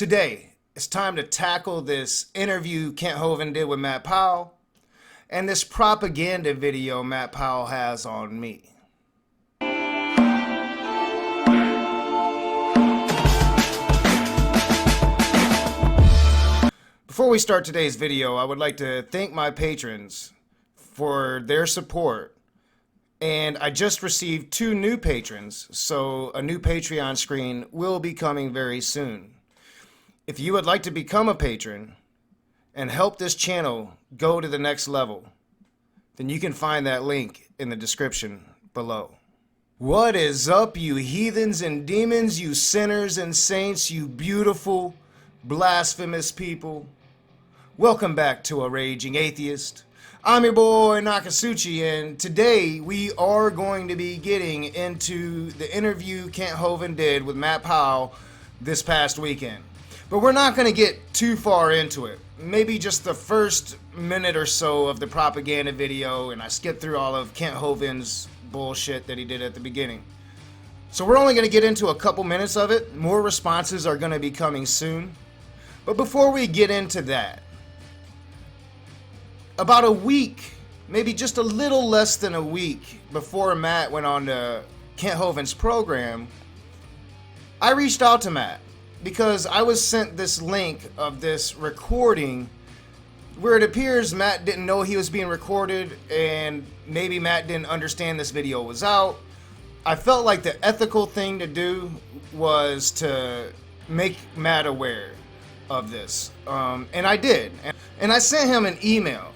Today, it's time to tackle this interview Kent Hovind did with Matt Powell and this propaganda video Matt Powell has on me. Before we start today's video, I would like to thank my patrons for their support. And I just received 2 new patrons, so a new Patreon screen will be coming very soon. If you would like to become a patron and help this channel go to the next level, then you can find that link in the description below. What is up, you heathens and demons, you sinners and saints, you beautiful, blasphemous people? Welcome back to A Raging Atheist. I'm your boy Nakasuchi, and today we are going to be getting into the interview Kent Hovind did with Matt Powell this past weekend. But we're not going to get too far into it. Maybe just the first minute or so of the propaganda video, and I skipped through all of Kent Hovind's bullshit that he did at the beginning. So we're only going to get into a couple minutes of it. More responses are going to be coming soon. But before we get into that, about a week, maybe just a little less than a week before Matt went on to Kent Hovind's program, I reached out to Matt because I was sent this link of this recording where it appears Matt didn't know he was being recorded, and maybe Matt didn't understand this video was out. I felt like the ethical thing to do was to make Matt aware of this, and I did. And I sent him an email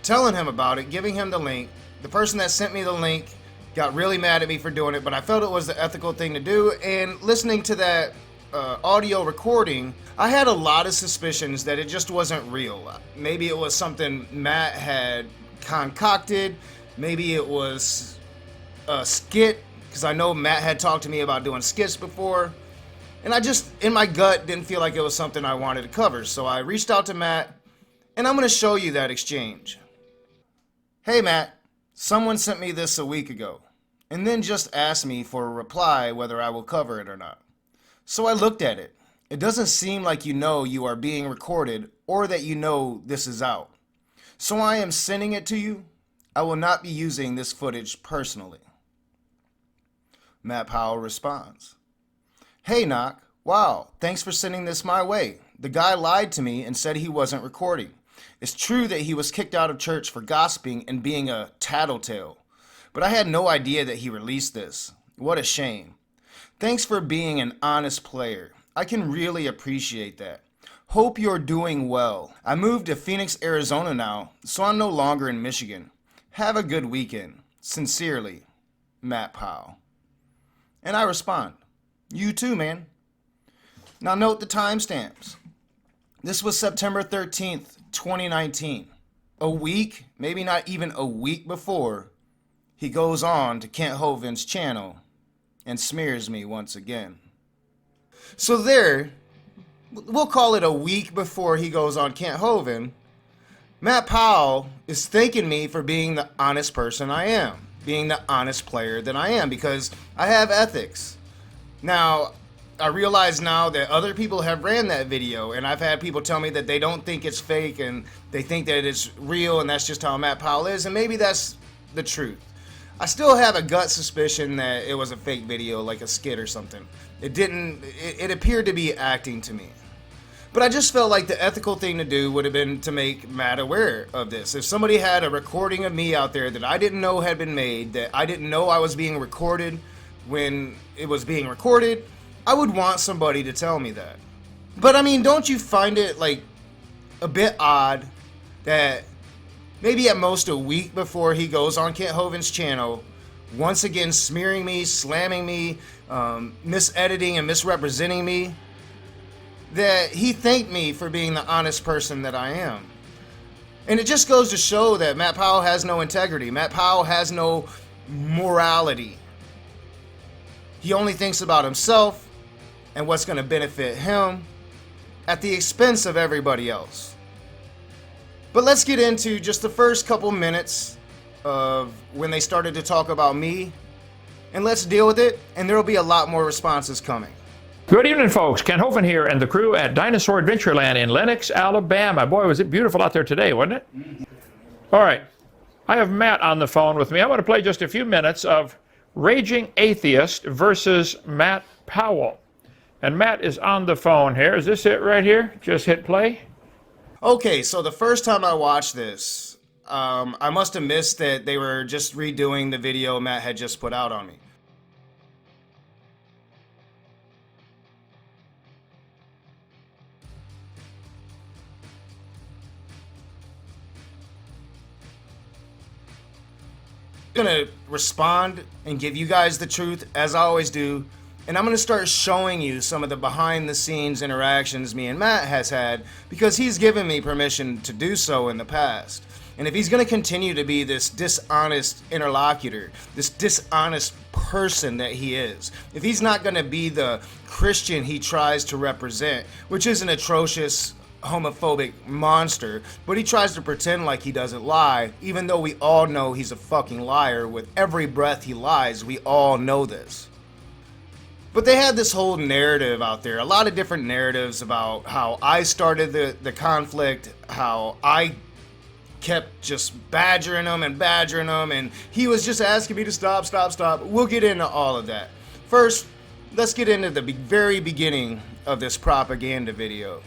telling him about it, giving him the link. The person that sent me the link got really mad at me for doing it, but I felt it was the ethical thing to do. And listening to that audio recording, I had a lot of suspicions that it just wasn't real. Maybe it was something Matt had concocted. Maybe it was a skit, because I know Matt had talked to me about doing skits before. And I just, in my gut, didn't feel like it was something I wanted to cover. So I reached out to Matt, and I'm going to show you that exchange. Hey Matt, someone sent me this a week ago, and then just asked me for a reply whether I will cover it or not. So I looked at it. It doesn't seem like you know you are being recorded or that you know this is out. So I am sending it to you. I will not be using this footage personally. Matt Powell responds, "Hey Knock, wow, thanks for sending this my way. The guy lied to me and said he wasn't recording. It's true that he was kicked out of church for gossiping and being a tattletale, but I had no idea that he released this. What a shame. Thanks for being an honest player. I can really appreciate that. Hope you're doing well. I moved to Phoenix, Arizona now, so I'm no longer in Michigan. Have a good weekend. Sincerely, Matt Powell." And I respond, "You too, man." Now note the timestamps. This was September 13th, 2019. A week, maybe not even a week before, he goes on to Kent Hovind's channel and smears me once again. So there, we'll call it a week before he goes on Kent Hovind, Matt Powell is thanking me for being the honest person I am, being the honest player that I am, because I have ethics. Now, I realize now that other people have ran that video, and I've had people tell me that they don't think it's fake and they think that it's real, and that's just how Matt Powell is, and maybe that's the truth. I still have a gut suspicion that it was a fake video, like a skit or something. It appeared to be acting to me. But I just felt like the ethical thing to do would have been to make Matt aware of this. If somebody had a recording of me out there that I didn't know had been made, that I didn't know I was being recorded when it was being recorded, I would want somebody to tell me that. But I mean, don't you find it like a bit odd that maybe at most a week before he goes on Kent Hovind's channel, once again smearing me, slamming me, misediting and misrepresenting me, that he thanked me for being the honest person that I am? And it just goes to show that Matt Powell has no integrity. Matt Powell has no morality. He only thinks about himself and what's going to benefit him at the expense of everybody else. But let's get into just the first couple minutes of when they started to talk about me, and let's deal with it, and there will be a lot more responses coming. Good evening, folks. Ken Hovind here and the crew at Dinosaur Adventureland in Lenox, Alabama. Boy, was it beautiful out there today, wasn't it? All right. I have Matt on the phone with me. I'm going to play just a few minutes of Raging Atheist versus Matt Powell. And Matt is on the phone here. Is this it right here? Just hit play. Okay, so the first time I watched this, I must have missed that they were just redoing the video Matt had just put out on me. I'm gonna respond and give you guys the truth as I always do, and I'm gonna start showing you some of the behind the scenes interactions me and Matt has had, because he's given me permission to do so in the past. And if he's gonna continue to be this dishonest interlocutor, this dishonest person that he is, if he's not gonna be the Christian he tries to represent, which is an atrocious homophobic monster, but he tries to pretend like he doesn't lie, even though we all know he's a fucking liar. With every breath he lies, we all know this. But they had this whole narrative out there, a lot of different narratives about how I started the conflict, how I kept just badgering him, and he was just asking me to stop. We'll get into all of that. First, let's get into the very beginning of this propaganda video.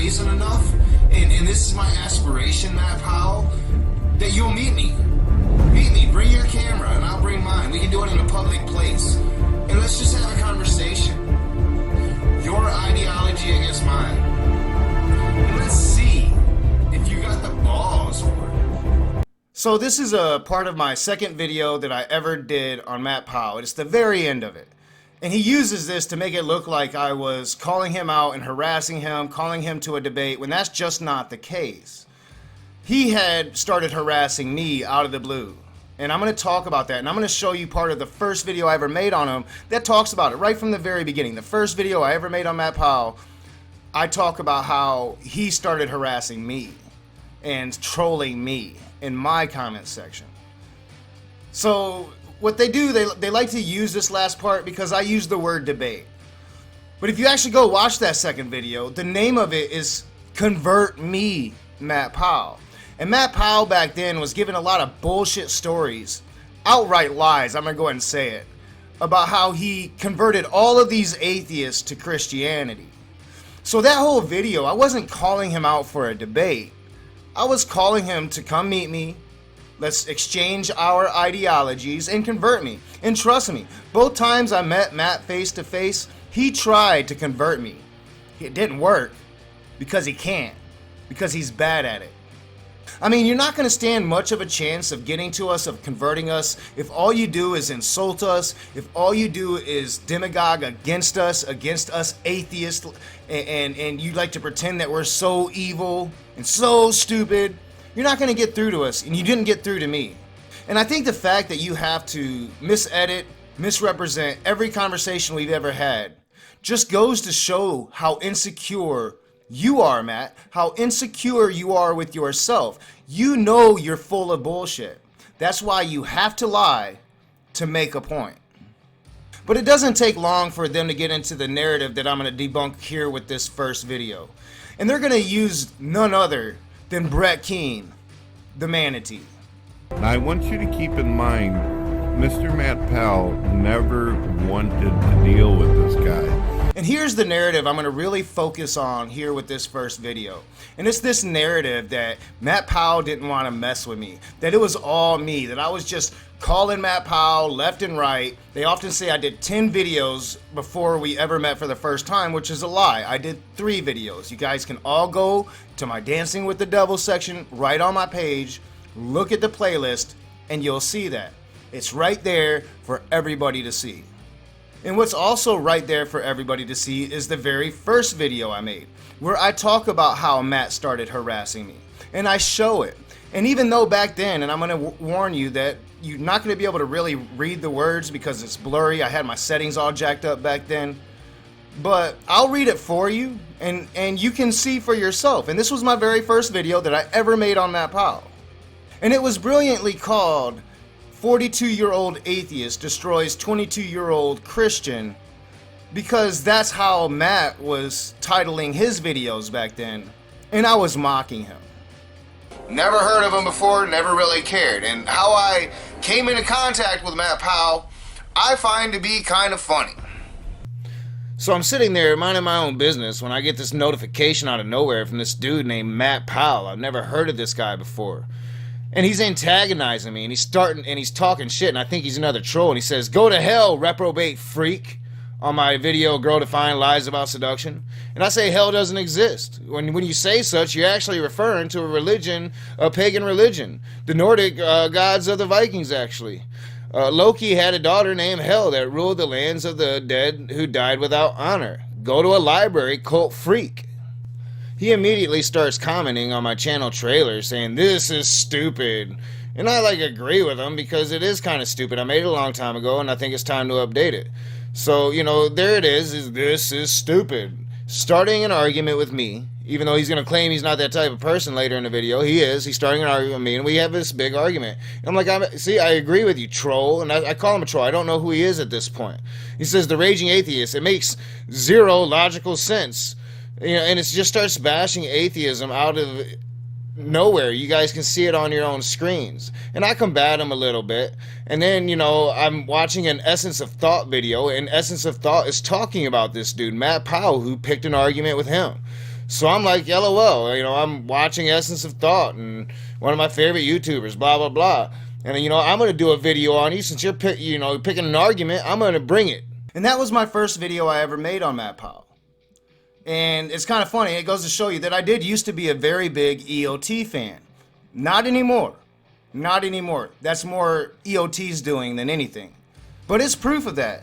Enough, and this is my aspiration, Matt Powell, that you'll meet me, bring your camera and I'll bring mine. We can do it in a public place, and let's just have a conversation. Your ideology against mine, and let's see if you got the balls for it. So this is a part of my second video that I ever did on Matt Powell. It's the very end of it. And he uses this to make it look like I was calling him out and harassing him, calling him to a debate, when that's just not the case. He had started harassing me out of the blue. And I'm going to talk about that. And I'm going to show you part of the first video I ever made on him that talks about it right from the very beginning. The first video I ever made on Matt Powell, I talk about how he started harassing me and trolling me in my comment section. So what they do, they like to use this last part because I use the word debate. But if you actually go watch that second video, the name of it is Convert Me, Matt Powell. And Matt Powell back then was giving a lot of bullshit stories, outright lies, I'm going to go ahead and say it, about how he converted all of these atheists to Christianity. So that whole video, I wasn't calling him out for a debate. I was calling him to come meet me. Let's exchange our ideologies and convert me. And trust me, both times I met Matt face to face, he tried to convert me. It didn't work because he can't, because he's bad at it. I mean, you're not going to stand much of a chance of getting to us, of converting us, if all you do is insult us, if all you do is demagogue against us atheists, and you like to pretend that we're so evil and so stupid. You're not going to get through to us, and you didn't get through to me. And I think the fact that you have to misedit, misrepresent every conversation we've ever had just goes to show how insecure you are, Matt, how insecure you are with yourself. You know you're full of bullshit. That's why you have to lie to make a point. But it doesn't take long for them to get into the narrative that I'm going to debunk here with this first video. And they're going to use none other than Brett Keane, the manatee. Now I want you to keep in mind, Mr. Matt Powell never wanted to deal with this guy. And here's the narrative I'm going to really focus on here with this first video. And it's this narrative that Matt Powell didn't want to mess with me, that it was all me, that I was just calling Matt Powell left and right. They often say I did 10 videos before we ever met for the first time, which is a lie. I did 3 videos. You guys can all go to my Dancing with the Devil section right on my page, look at the playlist, and you'll see that. It's right there for everybody to see. And what's also right there for everybody to see is the very first video I made, where I talk about how Matt started harassing me. And I show it. And even though back then, and I'm going to warn you that you're not going to be able to really read the words because it's blurry. I had my settings all jacked up back then. but I'll read it for you, and you can see for yourself. And this was my very first video that I ever made on Matt Powell. And it was brilliantly called 42-year-old atheist destroys 22-year-old Christian, because that's how Matt was titling his videos back then, and I was mocking him. Never heard of him before, never really cared. And how I came into contact with Matt Powell, I find to be kind of funny. So I'm sitting there minding my own business when I get this notification out of nowhere from this dude named Matt Powell. I've never heard of this guy before. And he's antagonizing me, and he's talking shit, and I think he's another troll, and he says, "Go to hell, reprobate freak," on my video, Girl Define Lies About Seduction. And I say hell doesn't exist. When you say such, you're actually referring to a religion, a pagan religion. The Nordic gods of the Vikings, actually. Loki had a daughter named Hel that ruled the lands of the dead who died without honor. Go to a library, cult freak. He immediately starts commenting on my channel trailer saying, "This is stupid." And I agree with him, because it is kind of stupid. I made it a long time ago, and I think it's time to update it. So, there it is this is stupid. Starting an argument with me, even though he's going to claim he's not that type of person later in the video. He is. He's starting an argument with me, and we have this big argument. And I'm like, I agree with you, troll. And I call him a troll. I don't know who he is at this point. He says, the raging atheist. It makes zero logical sense. And it just starts bashing atheism out of nowhere. You guys can see it on your own screens. And I combat him a little bit. And then, I'm watching an Essence of Thought video, and Essence of Thought is talking about this dude, Matt Powell, who picked an argument with him. So I'm like, LOL, I'm watching Essence of Thought, and one of my favorite YouTubers, blah, blah, blah. And, I'm going to do a video on you. Since you're picking an argument, I'm going to bring it. And that was my first video I ever made on Matt Powell. And it's kind of funny. It goes to show you that I did used to be a very big EOT fan. Not anymore. Not anymore. That's more EOT's doing than anything. But it's proof of that.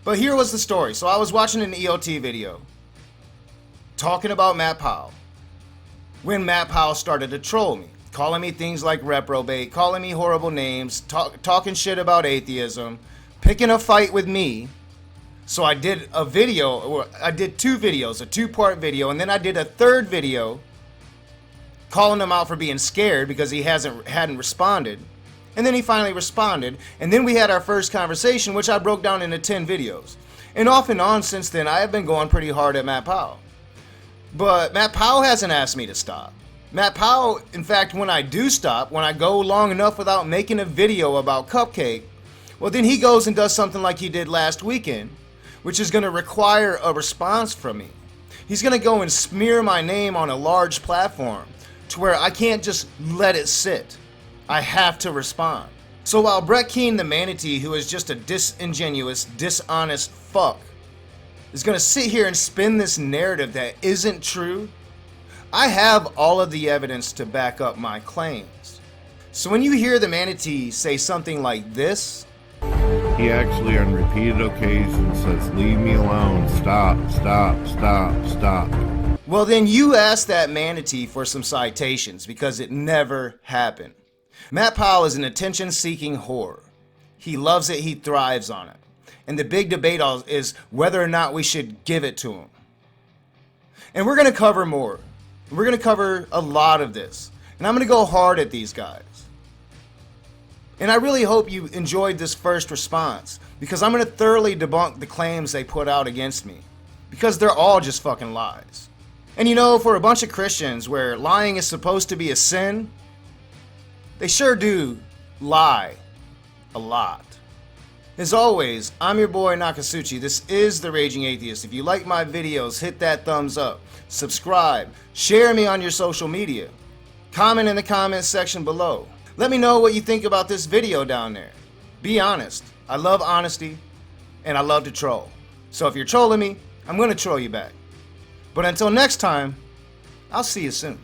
But here was the story. So I was watching an EOT video talking about Matt Powell when Matt Powell started to troll me, calling me things like reprobate, calling me horrible names, talking shit about atheism, picking a fight with me. So I did a video, or I did two videos, a two-part video, and then I did a third video calling him out for being scared because he hadn't responded. And then he finally responded, and then we had our first conversation, which I broke down into 10 videos. And off and on since then, I have been going pretty hard at Matt Powell. But Matt Powell hasn't asked me to stop. Matt Powell, in fact, when I do stop, when I go long enough without making a video about Cupcake, well, then he goes and does something like he did last weekend, which is going to require a response from me. He's going to go and smear my name on a large platform to where I can't just let it sit. I have to respond. So while Brett Keane, the manatee, who is just a disingenuous, dishonest fuck, is going to sit here and spin this narrative that isn't true, I have all of the evidence to back up my claims. So when you hear the manatee say something like this, he actually on repeated occasions says, "Leave me alone, stop, stop, stop, stop." Well, then you ask that manatee for some citations, because it never happened. Matt Powell is an attention-seeking whore. He loves it, he thrives on it. And the big debate is whether or not we should give it to him. And we're going to cover more. We're going to cover a lot of this. And I'm going to go hard at these guys. And I really hope you enjoyed this first response, because I'm going to thoroughly debunk the claims they put out against me, because they're all just fucking lies. And for a bunch of Christians where lying is supposed to be a sin, they sure do lie a lot. As always, I'm your boy Nakasuchi. This is The Raging Atheist. If you like my videos, hit that thumbs up, subscribe, share me on your social media, comment in the comments section below. Let me know what you think about this video down there. Be honest. I love honesty, and I love to troll. So if you're trolling me, I'm going to troll you back. But until next time, I'll see you soon.